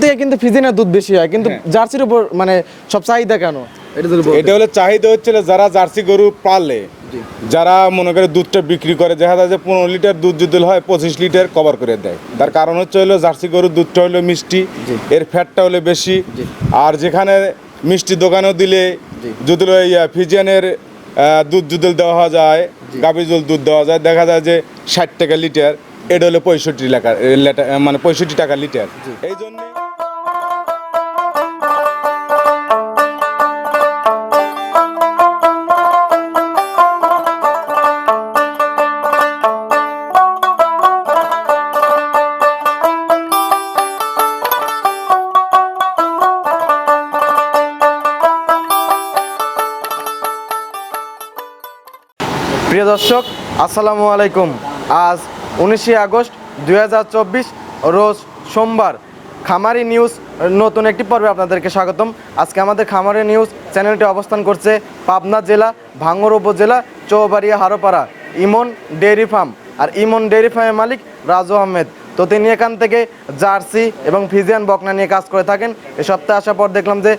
থেকে কিন্তু ফ্রিজিয়ানের দুধ বেশি হয়, কিন্তু জার্সির উপর মানে সব চাহিদা কেন? এটা হলো চাহিদা হচ্ছে যারা জার্সি গরু পালে, যারা মনে করে দুধটা বিক্রি করে, দেখা যায় যে 15 লিটার দুধ যদি হয় 25 লিটার কভার করে দেয়। তার কারণ হচ্ছে হলো জার্সি গরুর দুধটা হলো মিষ্টি, এর ফ্যাটটা হলো বেশি। আর যেখানে মিষ্টি দোকানেও দিলে যদি ফ্রিজিয়ানের দুধ যদি দেওয়া যায়, গাভীর দুধ দেওয়া যায়, দেখা যায় যে 60 টাকা লিটার, এটা হলো 65 টাকা, মানে 65 টাকা লিটার। এই জন্য প্রিয় দর্শক, আসসালামু আলাইকুম। আজ 19 আগস্ট 2024 রোজ সোমবার। খামারি নিউজ নতুন একটি পর্বে আপনাদেরকে স্বাগতম। আজকে আমাদের খামারি নিউজ চ্যানেলটি অবস্থান করছে পাবনা জেলা ভাঙ্গুড়া উপজেলা চৌবাড়িয়া হারোপাড়া ইমন ডেইরি ফার্ম। আর ইমন ডেইরি ফার্মের মালিক রাজু আহমেদ। তো তিনি এখান থেকে জার্সি এবং ফ্রিজিয়ান বকনা নিয়ে কাজ করে থাকেন। এই সপ্তাহে আসার পর দেখলাম যে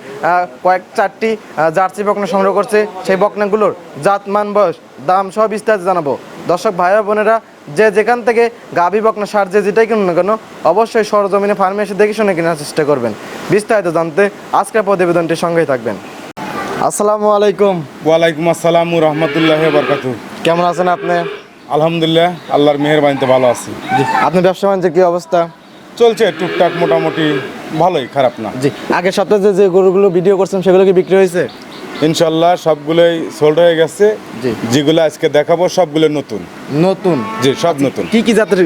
চারটি জার্সি বকনা সংগ্রহ করছে। সেই বকনাগুলোর জাত, মান, বয়স, দাম সব বিস্তারিত জানাবো। দর্শক ভাই বোনেরা, যে যেখান থেকে গাভী বকনা সার যেটাই কিনুন না কেন, অবশ্যই সরজমিনে ফার্মে এসে দেখে শুনে কেনার চেষ্টা করবেন। বিস্তারিত জানতে আজকের প্রতিবেদনটির সঙ্গেই থাকবেন। আসসালামু আলাইকুম। ওয়ালাইকুম আসসালাম রহমতুল্লাহ বরকাতু। কেমন আছেন আপনি? আলহামদুলিল্লাহ, আল্লাহর মেহেরবানিতে ভালো আছি। জি। আপনার ব্যবসা বাণিজ্যের কি অবস্থা? চলছে টুকটাক, মোটামুটি ভালোই, খারাপ না। জি। আগের সপ্তাহে যে গরুগুলো ভিডিও করছেন সেগুলো কি বিক্রি হয়েছে? ইনশাল্লাহ সবগুলোই সোল্ড হয়ে গেছে। জি। যেগুলো আজকে দেখাবো সবগুলো নতুন। নতুন? জি, সব নতুন। কি কি জাতের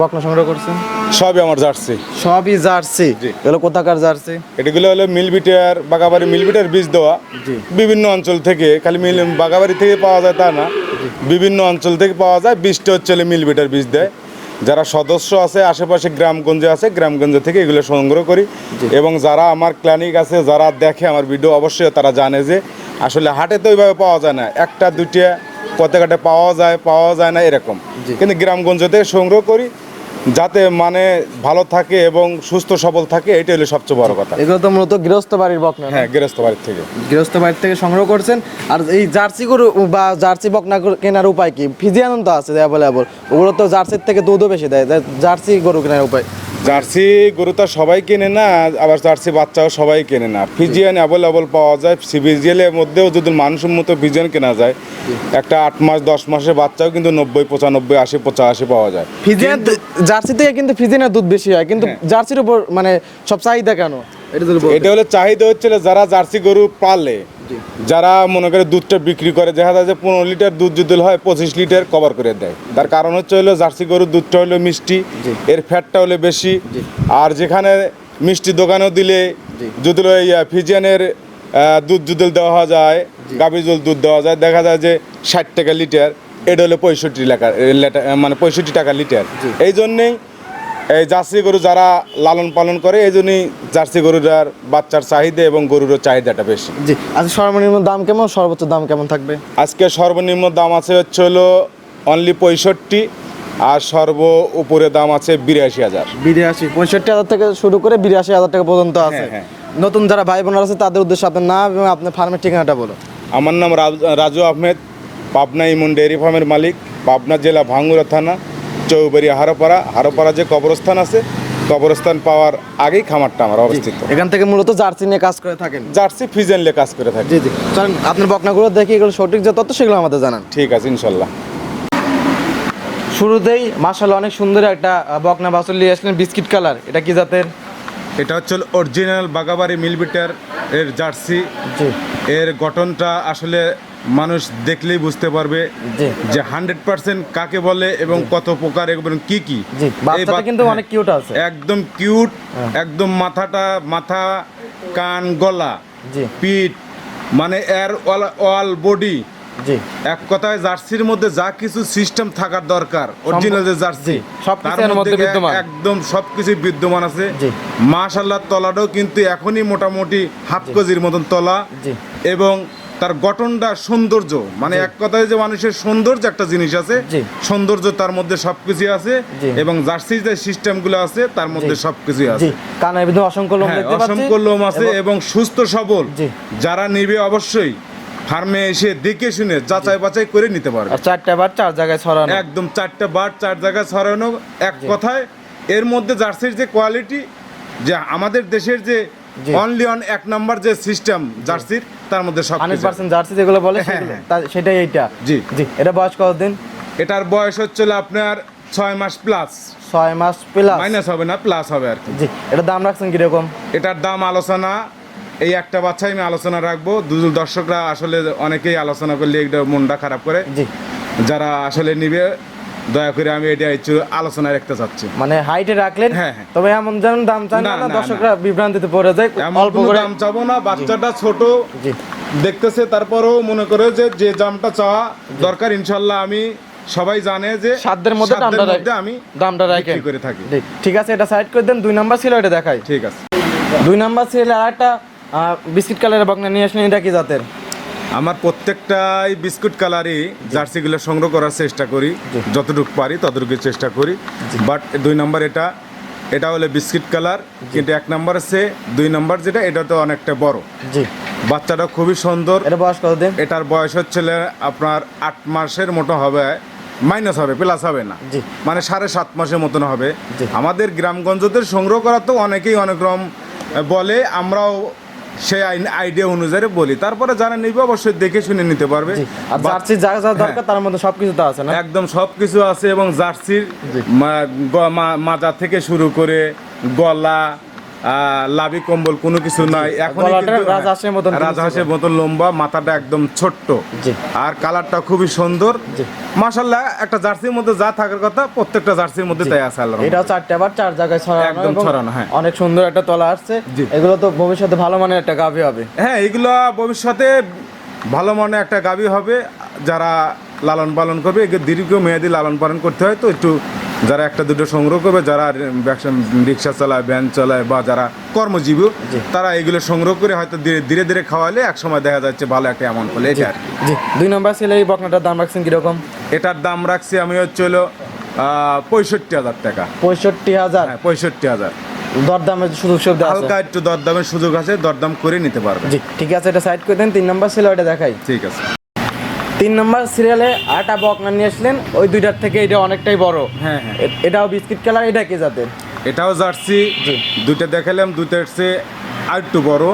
বকনা সংগ্রহ করছেন? সবই আমার জার্সি। সবই জার্সি? জি। এগুলো কোথাকার জার্সি? এগুলো হলো মিলবিটার, বাগাবাড়ি মিলবিটার বীজ দেওয়া। জি। বিভিন্ন অঞ্চল থেকে, খালি বাগাবাড়ি থেকে পাওয়া যায় তা না, বিভিন্ন অঞ্চল থেকে পাওয়া যায়। বীজটা হচ্ছে মিলবিটার বীজ দেয়। যারা সদস্য আছে আশেপাশে গ্রামগঞ্জে আছে, গ্রামগঞ্জ থেকে এগুলো সংগ্রহ করি। এবং যারা আমার ক্লিনিক আছে, যারা দেখে আমার ভিডিও, অবশ্যই তারা জানে যে আসলে হাটে তো ওইভাবে পাওয়া যায় না, একটা দুইটা কতকাটে পাওয়া যায় না এরকম। কিন্তু গ্রামগঞ্জ থেকে সংগ্রহ করি যাতে মানে ভালো থাকে এবং সুস্থ সবল থাকে, এটাই হলো সবচেয়ে বড় কথা। এগুলো তো মূলত গৃহস্থ বাড়ির বকনা? হ্যাঁ, গৃহস্থ বাড়ির থেকে। গৃহস্থ বাড়ির থেকে সংগ্রহ করছেন। আর এই জার্সি গরু বা জার্সি বকনা কেনার উপায় কি? ফ্রিজিয়ান তো আছে অ্যাভেলেবল, ওগুলো তো জার্সির থেকে দুধও বেশি দেয়। জার্সি গরু কেনার উপায়? জার্সি গরু তো সবাই কেনে না, আবার জার্সি বাচ্চাও সবাই কেনে না। ফিজিয়ান অ্যাভেলেবল পাওয়া যায়। ফিজিয়ানের মধ্যেও যদি মানসম্মত ফিজিয়ান কেনা যায়, একটা 8 মাস 10 মাসের বাচ্চাও কিন্তু 90, 95, 80, 85 পাওয়া যায়। ফিজিয়ান জার্সি থেকে কিন্তু ফিজিয়ানের দুধ বেশি হয়, কিন্তু জার্সির উপর মানে সব চাহিদা কেন? এটা হলো চাহিদা হচ্ছে যারা জার্সি গরু পালে, যারা মনে করে দুধটা বিক্রি করে, দেখা যায় যে 15 লিটার দুধ যদি হয় 25 লিটার কভার করে দেয়। তার কারণ হচ্ছে হলো জার্সি গরুর দুধটা হলো মিষ্টি, এর ফ্যাটটা হলো বেশি। আর যেখানে মিষ্টি দোকানেও দিলে যদি ফ্রিজিয়ানের দুধ যদি দেওয়া যায়, গাভীর দুধ দেওয়া যায়, দেখা যায় যে 60 টাকা লিটার, এটা হলো 65 টাকা, মানে 65 টাকা লিটার। এই জন্যেই এই জার্সি গরু যারা লালন পালন করে, এই জন্যই জার্সি গরুটার বাচ্চার চাহিদা এবং গরুর চাহিদাটা বেশি। জি। আচ্ছা, সর্বনিম্ন দাম কেমন, সর্বোচ্চ দাম কেমন থাকবে? আজকে সর্বনিম্ন দাম আছে হচ্ছে হলো অনলি 65, আর সর্ব উপরে দাম আছে 82,000। 65,000 থেকে শুরু করে 82,000 টাকা পর্যন্ত আছে। হ্যাঁ। নতুন যারা ভাই বোনেরা আছে তাদের উদ্দেশ্যে আপনার নাম এবং আপনার ফার্মের ঠিকানাটা বলো। আমার নাম রাজু আহমেদ, পাবনা ইমন ডেয়ারি ফার্মের মালিক, পাবনা জেলা ভাঙ্গুড়া থানা চৌবাড়িয়া হারোপাড়া যে কবরস্থান আছে, কবরস্থান পাওয়ার আগেই খামারটা আমার অবস্থিত। এখান থেকে মূলত জার্সি নিয়ে কাজ করে থাকেন? জার্সি ফ্রিজিয়ান নিয়ে কাজ করে থাকি। জি জি। চলেন আপনার বকনাগুলো দেখি, এগুলো সঠিক যে তথ্য সেগুলো আমাদের জানান। ঠিক আছে, ইনশাল্লাহ। শুরুতেই মাশাআল্লাহ অনেক সুন্দর একটা বকনা বাছুর নিয়ে আসলেন, বিস্কিট কালার। এটা কি জাতের? এটা হচ্ছে অরিজিনাল বাগাবাড়ি মিলবিটার এর জার্সি। জি। এর গঠনটা আসলে মানুষ দেখলেই বুঝতে পারবে যে 100% কাকে বলে এবং কত প্রকার এবং কি কি। বাচ্চাটা কিন্তু অনেক কিউট আছে, একদম কিউট, একদম মাথা, কান, গলা, পিঠ, মানে এর অল বডি। জি। এক কথায় জার্সির মধ্যে যা কিছু সিস্টেম থাকার দরকার অরিজিনাল যে জার্সি, তার মধ্যে একদম সবকিছু বিদ্যমান আছে। মাশাআল্লাহ, তলাটাও কিন্তু এখনই মোটামুটি হাফ কেজির মতন তলা, এবং তার গঠনটা সৌন্দর্য, মানে এক কথায় যে মানুষের সৌন্দর্য একটা জিনিস আছে, জি। সৌন্দর্য তার মধ্যে সবকিছু আছে, জি। এবং জার্সির যে সিস্টেমগুলো আছে তার মধ্যে সবকিছু জি আছে। কানের ভিতরে অসংখ্য লোম হ্যাঁ, দেখতে পাচ্ছি। অসংখ্য লোম আছে এবং সুস্থ সবল। জি। যারা নেবে অবশ্যই ফার্মে এসে দেখে শুনে যাচাই বাছাই করে নিতে পারবে। আর 4টা বার 4 জায়গায় ছড়ানো। একদম 4টা বার 4 জায়গায় ছড়ানো। এক কথায় এর মধ্যে জার্সির যে কোয়ালিটি, যে আমাদের দেশের যে জি। অনলি অন এক নাম্বার যে সিস্টেম জার্সির, তার মধ্যে সব 100% জার্সি যেগুলো বলে হ্যাঁ, সেগুলো, হ্যাঁ। সেটাই এইটা। জি। জি এটা বয়স কতদিন? এটার বয়স হচ্ছিল আপনার 6 মাস প্লাস, 6 মাস প্লাস। মাইনাস হবে না, প্লাস হবে আর কি। জি এটা দাম রাখছেন কিরকম? এটার দাম আলোচনা, এই একটা বাচ্চাই আমি আলোচনা রাখবো। দর্শকরা আসলে অনেকেই আলোচনা করলে এটা মনটা খারাপ করে, জি যারা আসলে নিবে দয়া করে আমি এটা একটু আলোচনা রাখতে চাচ্ছি। মানে হাইটে রাখলেন, হ্যাঁ, হ্যাঁ। তবে এমন যেন দাম চান না, না না, দর্শকরা বিভ্রান্তিতে পড়ে যায়। এমন অল্প কোনো করে দাম চাবো না, বাচ্চাটা ছোট জি দেখতেছে, তারপরেও মনে করে যে দামটা চাওয়া দরকার, ইনশাল্লাহ আমি সবাই জানে যে সাধ্যের মধ্যে আমি দামটা রাখেন বিক্রি করে থাকি। জি ঠিক আছে, এটা সাইড করে দেন। 2 নাম্বার ছিল, এটা দেখাই। ঠিক আছে। 2 নাম্বার ছিল আরেকটা বিস্কিট কালারের বকনা নিয়ে আসলেন, এটা কি জাতের? আমার প্রত্যেকটাই বিস্কুট কালারই জার্সিগুলো সংগ্রহ করার চেষ্টা করি, জি। যতটুকু পারি ততটুকু চেষ্টা করি। বাট 2 নম্বর এটা হলো বিস্কিট কালার, কিন্তু 1 নম্বর আছে 2 নম্বর যেটা, এটা তো অনেকটা বড়। জি বাচ্চাটা খুবই সুন্দর। এটা বয়স কতদিন? এটার বয়স হচ্ছে আপনার 8 মাসের মতো হবে, মাইনাস হবে, প্লাস হবে না, জি। মানে 7.5 মাসের মতন হবে। জি। আমাদের গ্রামগঞ্জদের সংগ্রহ করা তো অনেকেই অনেক রকম বলে, আমরাও সেই আইডিয়া অনুযায়ী বলি। তারপরে যারা নিবে অবশ্যই দেখে শুনে নিতে পারবে। জি আর জার্সি যা যা দরকার তার মধ্যে সবকিছু তো আছে না? একদম সবকিছু আছে, এবং জার্সির জি। মাজা থেকে শুরু করে গলা, লাভি কম্বল কোনো কিছু নাই এখন। গলাটা রাজহাঁসের মতন রাজহাঁসের মতন লম্বা, মাথাটা একদম ছোট্ট, জি। আর কালারটা খুবই সুন্দর। জি। মাশাআল্লাহ, একটা জার্সির মধ্যে যা থাকার কথা প্রত্যেকটা জার্সির মধ্যে তাই আছে। আল্লাহর রহমতে। এটাও 4টা বার 4 জায়গায় ছড়ানো, একদম এবং ছড়ানো, হ্যাঁ। অনেক সুন্দর একটা তলা আসছে। জি। এগুলো তো ভবিষ্যতে ভালো মানের একটা গাভী হবে। হ্যাঁ, এগুলো ভবিষ্যতে ভালো মনে একটা গাভী হবে। যারা লালন পালন করবে, এগুলো দীর্ঘ মেয়াদী লালন পালন করতে হয়, তো একটু যারা 1-2 সংগ্রহ করবে, যারা রিক্সা চালায়, ভ্যান চালায়, বা যারা কর্মজীবী, জি। তারা এগুলো সংগ্রহ করে হয়তো ধীরে ধীরে খাওয়ালে এক সময় দেখা যাচ্ছে ভালো একটা অ্যামাউন্ট হলে। এটা আর কি। জি 2 নাম্বার ছিল এই বকনাটার দাম রাখছেন কিরকম? এটার দাম রাখছি আমি হচ্ছে হলো 65,000 টাকা। 65,000। হ্যাঁ, 65,000। দরদামের সুযোগ সুবিধা আছে? হালকা একটু দরদামের সুযোগ আছে, দরদাম করে নিতে পারবে। জি ঠিক আছে, এটা সাইড করে দেন। 3 নাম্বার ছিল, এটা দেখাই। ঠিক আছে। 3 নাম্বার সিরিয়ালে আরেকটা বকনা নিয়ে আসলেন, ওই 2টার থেকে এটা অনেকটাই বড়। হ্যাঁ, হ্যাঁ। এটাও বিস্কিট কালার, এটা কি জাতের? এটাও জার্সি। জি। 2টা দেখালাম, 2টার চেয়ে আর একটু বড়।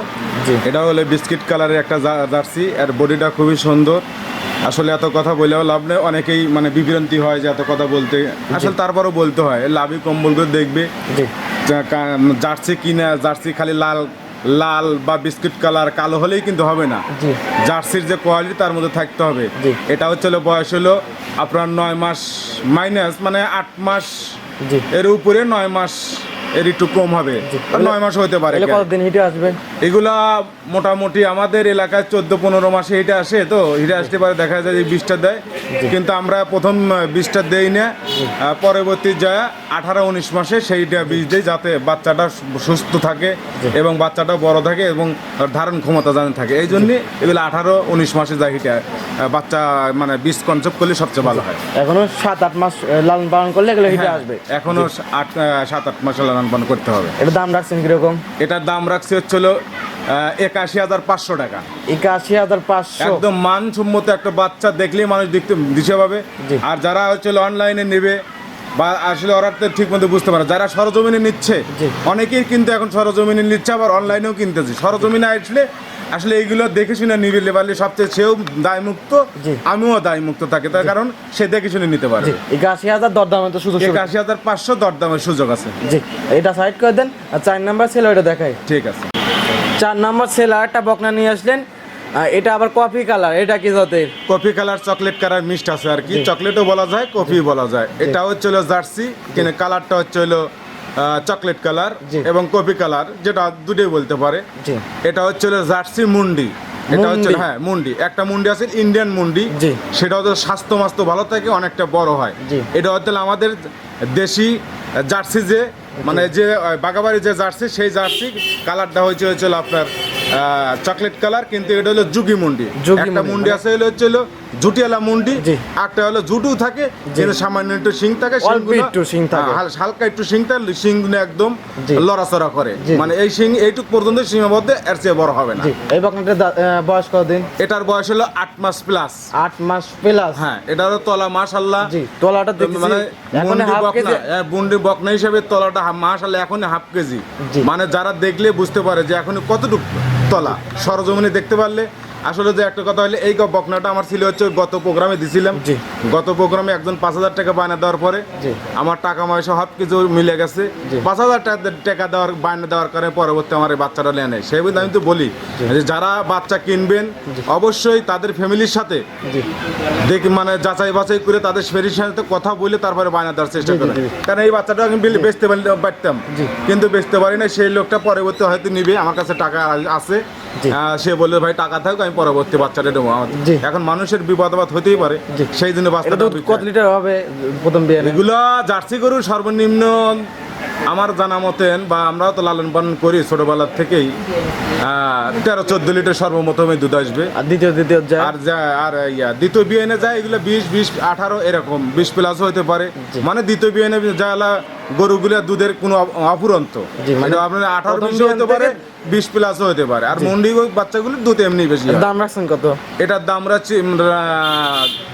জি। এটা হলো বিস্কিট কালারের একটা জার্সি, আর বডিটা খুবই সুন্দর। আসলে এত কথা বলেও লাভ নেই, অনেকেই মানে বিভ্রান্তি হয় যে এত কথা বলতে, আসলে তারপরও বলতে হয়। লাভি কম্বলগুলো দেখবে, জি জার্সি কিনা, জার্সি খালি লাল বা বিস্কিট কালার কালো হলেই কিন্তু হবে না। জি জার্সির যে কোয়ালিটি তার মধ্যে থাকতে হবে। জি। এটা হচ্ছে বয়স হলো আপনার 9 মাস মাইনাস, মানে 8 মাস জি। এর উপরে, 9 মাস এর একটু কম হবে, আর 9 মাস হতে পারে। এগুলো কতদিন হিটে আসবে? এগুলা মোটামুটি আমাদের এলাকায় 14-15 মাসে হিটে আসে, তো হিটে আসতে পারে, দেখা যায় যে 20টা দেয়, কিন্তু আমরা প্রথম 20টা দেই না, পরবর্তী যায় 18-19 মাসে সেইটা বীজ দেয়, যাতে বাচ্চাটা সুস্থ থাকে এবং বাচ্চাটা বড় থাকে এবং ধারণ ক্ষমতা জানে থাকে। এই জন্যে এগুলো 18-19 মাসে যায় হিটে বাচ্চা, মানে বীজ কনসেপ্ট করলে সবচেয়ে ভালো হয়। এখনো 7-8 মাস লালন পালন করলে এগুলো হিটে হ্যাঁ, আসবে। এখনো 7-8 মাস লালন পালন করতে হবে। এটা দাম রাখছেন কিরকম? এটার দাম রাখছে হচ্ছে হলো 81,500 টাকা। 81,500। একদম মানসম্মত একটা বাচ্চা দেখলেই মানুষ দেখতে দিশে পাবে। জি। আর যারা হচ্ছে অনলাইনে নেবে বা আসলে ওরা তো ঠিক মতো বুঝতে পারে, যারা সরজমিনে নিচ্ছে, জি। অনেকেই কিন্তু এখন সরজমিনে নিচ্ছে, আবার অনলাইনেও কিনতেছে। সরজমিনে আসলে আসলে এইগুলো দেখে শুনে নিবে পারলে সবচেয়ে সেও দায়মুক্ত, জি। আমিও দায়মুক্ত থাকে, তার কারণ সে দেখে শুনে নিতে পারে। 81,000 দরদামে তো সুযোগ সুবিধা। 81,500 দরদামের সুযোগ আছে। জি এটা সাইড করে দেন। আর 4 নাম্বার ছিল, এটা দেখাই। ঠিক আছে। 4 নাম্বার ছিল আরেকটা বকনা নিয়ে আসলেন, এটা আবার কফি কালার, এটা কি জাতের? Coffee colour, chocolate colour mixed আছে আর কি। চকলেটও বলা যায়, কফি বলা যায়। এটা হচ্ছে হলো জার্সি, কিন্তু কালারটা হচ্ছে হলো চকলেট কালার জি। এবং কফি কালার, যেটা দুটোই বলতে পারে। জি এটা হচ্ছে হলো জার্সি মুন্ডি। এটা হচ্ছে, মুন্ডি। হ্যাঁ, মুন্ডি। একটা মুন্ডি আছে ইন্ডিয়ান মুন্ডি, জি। সেটা হচ্ছে স্বাস্থ্য মাস্ত ভালো থাকে, অনেকটা বড় হয়। জি। এটা হচ্ছে আমাদের দেশি জার্সি, যে মানে যে বাগাবাড়ি যে জার্সি, সেই জার্সি কালারটা হচ্ছে আপনার চকলেট কালার, কিন্তু এটা হলো যুগি মুন্ডি। যুগি একটা মুন্ডি, মুন্ডি আছে হলো জুটিয়ালা মুন্ডি, জি। একটা হলো জুটু থাকে, কিন্তু সামান্য একটু শিং থাকে, অল্প শিংগুলো একটু শিং থাকে। হালকা একটু শিং থাকে, শিংগুলো একদম জি। লড়াচড়া করে, জি। মানে এই শিং এইটুক পর্যন্ত সীমাবদ্ধ, এর চেয়ে বড় হবে না। জি, এই বকনাটার বয়স কতদিন? এটার বয়স হলো 8 মাস প্লাস। 8 মাস প্লাস। হ্যাঁ, এটারও তলা মাশাআল্লাহ, জি, তলাটা দেখছি মানে এখন মুন্ডি হাফ বকনা, কেজি। মুন্ডি বকনা হিসেবে তলাটা মাশাআল্লাহ এখন হাফ কেজি। জি। মানে যারা দেখলে বুঝতে পারে যে এখন কতটুকু তলা, সরজমিনে দেখতে পারলে। আসলে যে একটা কথা হলে, এই বকনাটা আমার ছিল হচ্ছে গত প্রোগ্রামে দিছিলাম। জি। গত প্রোগ্রামে একজন 5,000 টাকা বায়না দেওয়ার পরে জি। আমার টাকা পয়সা সব কিছু মিলে গেছে। জি। 5,000 টাকা দেওয়ার বায়না দেওয়ার কারণে পরবর্তী আমার এই বাচ্চাটা নিয়ে নেয়। সেই বলতে আমি তো বলি যে যারা বাচ্চা কিনবেন অবশ্যই তাদের ফ্যামিলির সাথে জি। দেখি, মানে যাচাই বাছাই করে তাদের ফ্যামিলির সাথে কথা বলে তারপরে বায়না দেওয়ার চেষ্টা জি, জি, করেন। জি। কারণ এই বাচ্চাটা আমি বেচতে পারতাম, জি। কিন্তু বেচতে পারি না। সেই লোকটা পরবর্তী হয়তো নিবে, আমার কাছে টাকা আছে। জি। সে বললে ভাই টাকা থাকুক, আমি পরবর্তী বাচ্চাটা দেবো। জি। এখন মানুষের বিপদ আপদ হতেই পারে, জি। সেই জন্য এটা বাচ্চাটা দুধ কত লিটার হবে প্রথম বিয়ে? এগুলো জার্সি গরুর সর্বনিম্ন আমার জানা মতেন, বা আমরাও তো লালন পালন করি ছোটবেলার থেকেই, 13-14 লিটার সর্বপ্রথমে দুধ আসবে। আর দ্বিতীয় যায়? দ্বিতীয় বিয়ানে যায় এগুলো 20-18 এরকম 20 প্লাস হতে পারে। মানে দ্বিতীয় বিয়ানে যারা গরুগুলো দুধের কোনো অফুরন্ত, জি, মানে এটা আপনার 18 প্রথম 20 বিয়ান হতে পারে, থেকে 20 প্লাসও হতে পারে। আর মন্ডি বাচ্চাগুলোর দুধ এমনি বেশি হয়। দাম রাখছেন কত? এটার দাম রাখছি,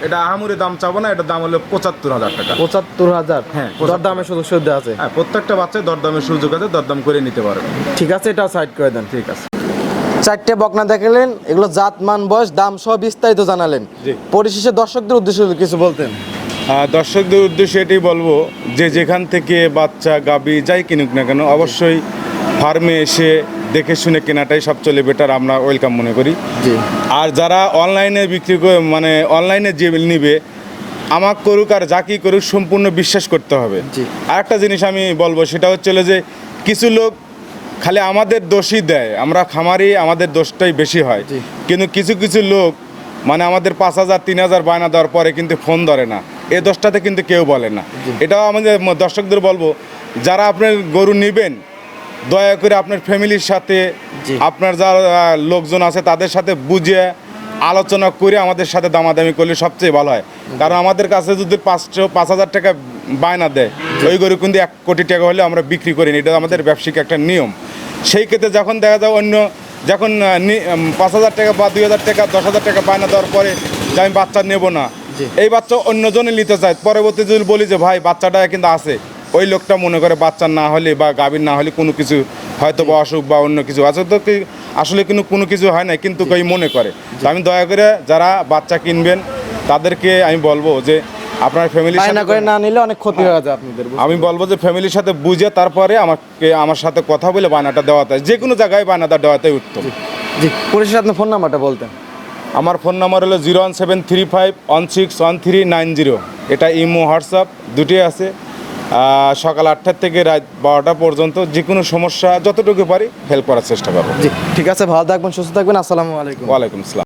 এটা আহামরি দাম চাবো না, এটার দাম হলো 75,000 টাকা। 75,000? হ্যাঁ, দরদামে সুযোগ সুবিধা আছে? হ্যাঁ, প্রত্যেকটা বাচ্চায় দরদামের সুযোগ আছে, দরদাম করে নিতে পারবে। ঠিক আছে, এটা সাইড করে দেন। ঠিক আছে। 4টে বকনা দেখালেন, এগুলো জাত মান বয়স দাম সব বিস্তারিত জানালেন। জি। পরিশেষে দর্শকদের উদ্দেশ্যে কিছু বলতেন? দর্শকদের উদ্দেশ্যে এটাই বলবো যে যেখান থেকে বাচ্চা গাবি যাই কিনুক না কেন, অবশ্যই ফার্মে এসে দেখে শুনে কেনাটাই সবচেয়ে বেটার, আমরা ওয়েলকাম মনে করি। জি। আর যারা অনলাইনে বিক্রি করে, মানে অনলাইনে যে নিবে, আমাক করুক আর যাকেই করুক, সম্পূর্ণ বিশ্বাস করতে হবে। জি। আর একটা জিনিস আমি বলবো, সেটা হচ্ছে যে কিছু লোক খালি আমাদের দোষই দেয়, আমরা খামারি, আমাদের দোষটাই বেশি হয়। জি। কিন্তু কিছু কিছু লোক মানে আমাদের 5,000 3,000 বায়না দেওয়ার পরে কিন্তু ফোন ধরে না, এই দোষটাতে কিন্তু কেউ বলে না। এটাও আমাদের দর্শকদের বলবো, যারা আপনার গরু নেবেন দয়া করে আপনার ফ্যামিলির সাথে, জি। আপনার যারা লোকজন আছে তাদের সাথে বুঝে আলোচনা করে আমাদের সাথে দামাদামি করলে সবচেয়ে ভালো হয়। কারণ আমাদের কাছে যদি 5,000 টাকা বায়না দেয়, ওই গরু কিন্তু 1 কোটি টাকা হলে আমরা বিক্রি করি না, এটা আমাদের ব্যবসায়িক একটা নিয়ম। সেই ক্ষেত্রে যখন দেখা যায় অন্য, যখন 5,000 টাকা বা 2,000 টাকা 10,000 টাকা বায়না দেওয়ার পরে যে আমি বাচ্চা নেব না, জি। এই বাচ্চা অন্যজনে নিতে চায়, পরবর্তী যদি বলি যে ভাই বাচ্চাটা কিন্তু আছে, ওই লোকটা মনে করে বাচ্চা না হলে বা গাভীর না হলে কোনো কিছু হয়তো বা অসুখ বা অন্য কিছু আছে, তো আসলে কিন্তু কোনো কিছু হয় না, কিন্তু কেউ মনে করে। তো আমি দয়া করে যারা বাচ্চা কিনবেন তাদেরকে আমি বলবো যে আপনার ফ্যামিলির বায়না সাথে, করে না নিলে অনেক ক্ষতি হয়ে যায় আপনাদের। আমি বলবো যে ফ্যামিলির সাথে বুঝে তারপরে আমার সাথে কথা বলে বায়নাটা দেওয়াতে, যে কোনো জায়গায় বায়নাটা দেওয়াটাই উত্তম। জি, পরিশেষে আপনার ফোন নাম্বারটা বলতেন? আমার ফোন নাম্বার হলো 01735161390। এটা ইমো হোয়াটসঅ্যাপ দুটোই আছে। সকাল 8টা থেকে রাত 12টা পর্যন্ত যে কোনো সমস্যা যতটুকু পারি হেল্প করার চেষ্টা করবো। জি, ঠিক আছে, ভালো থাকবেন, সুস্থ থাকবেন, আসসালামু আলাইকুম। ওয়ালাইকুম আসসালাম।